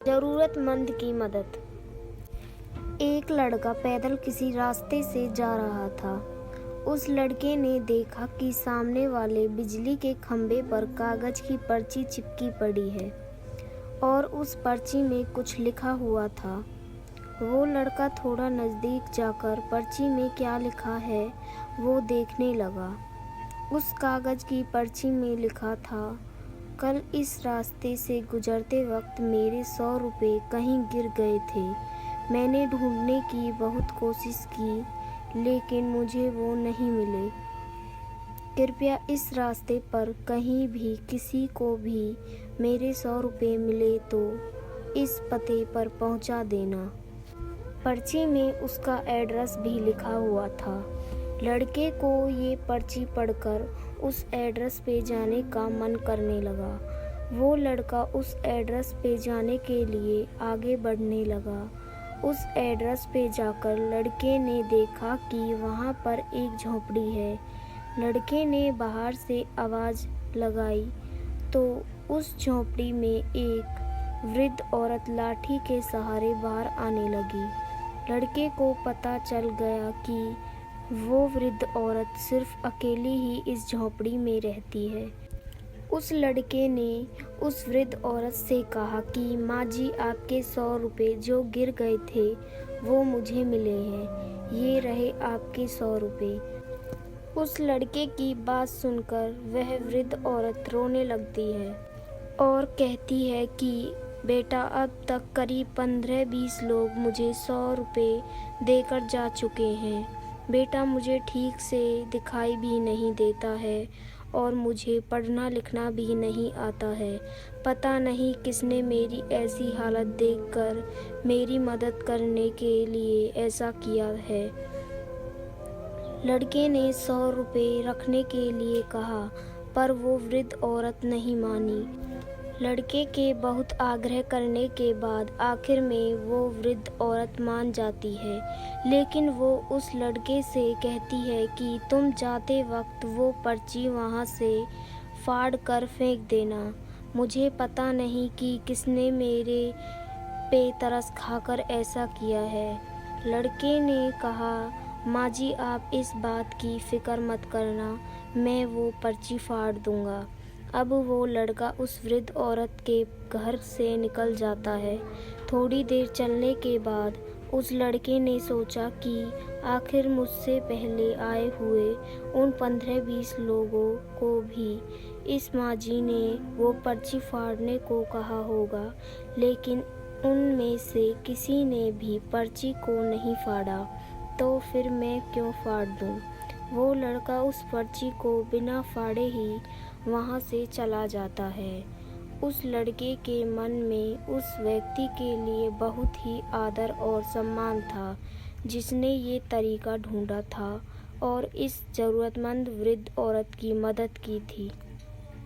जरूरतमंद की मदद। एक लड़का पैदल किसी रास्ते से जा रहा था। उस लड़के ने देखा कि सामने वाले बिजली के खंभे पर कागज की पर्ची चिपकी पड़ी है और उस पर्ची में कुछ लिखा हुआ था। वो लड़का थोड़ा नज़दीक जाकर पर्ची में क्या लिखा है वो देखने लगा। उस कागज की पर्ची में लिखा था, कल इस रास्ते से गुजरते वक्त मेरे 100 रुपये कहीं गिर गए थे। मैंने ढूंढने की बहुत कोशिश की लेकिन मुझे वो नहीं मिले। कृपया इस रास्ते पर कहीं भी किसी को भी मेरे 100 रुपये मिले तो इस पते पर पहुंचा देना। पर्ची में उसका एड्रेस भी लिखा हुआ था। लड़के को ये पर्ची पढ़कर उस एड्रेस पे जाने का मन करने लगा। वो लड़का उस एड्रेस पे जाने के लिए आगे बढ़ने लगा। उस एड्रेस पे जाकर लड़के ने देखा कि वहाँ पर एक झोंपड़ी है। लड़के ने बाहर से आवाज़ लगाई तो उस झोंपड़ी में एक वृद्ध औरत लाठी के सहारे बाहर आने लगी। लड़के को पता चल गया कि वो वृद्ध औरत सिर्फ अकेली ही इस झोंपड़ी में रहती है। उस लड़के ने उस वृद्ध औरत से कहा कि माँ जी, आपके 100 रुपये जो गिर गए थे वो मुझे मिले हैं। ये रहे आपके 100 रुपये। उस लड़के की बात सुनकर वह वृद्ध औरत रोने लगती है और कहती है कि बेटा, अब तक करीब 15-20 लोग मुझे 100 रुपये देकर जा चुके हैं। बेटा, मुझे ठीक से दिखाई भी नहीं देता है और मुझे पढ़ना लिखना भी नहीं आता है। पता नहीं किसने मेरी ऐसी हालत देखकर मेरी मदद करने के लिए ऐसा किया है। लड़के ने 100 रुपये रखने के लिए कहा पर वो वृद्ध औरत नहीं मानी। लड़के के बहुत आग्रह करने के बाद आखिर में वो वृद्ध औरत मान जाती है, लेकिन वो उस लड़के से कहती है कि तुम जाते वक्त वो पर्ची वहाँ से फाड़ कर फेंक देना। मुझे पता नहीं कि किसने मेरे पे तरस खाकर ऐसा किया है। लड़के ने कहा, माँ जी, आप इस बात की फ़िक्र मत करना, मैं वो पर्ची फाड़ दूँगा। अब वो लड़का उस वृद्ध औरत के घर से निकल जाता है। थोड़ी देर चलने के बाद उस लड़के ने सोचा कि आखिर मुझसे पहले आए हुए उन 15-20 लोगों को भी इस माँ जी ने वो पर्ची फाड़ने को कहा होगा, लेकिन उनमें से किसी ने भी पर्ची को नहीं फाड़ा, तो फिर मैं क्यों फाड़ दूँ। वो लड़का उस पर्ची को बिना फाड़े ही वहाँ से चला जाता है। उस लड़के के मन में उस व्यक्ति के लिए बहुत ही आदर और सम्मान था जिसने ये तरीका ढूंढा था और इस ज़रूरतमंद वृद्ध औरत की मदद की थी।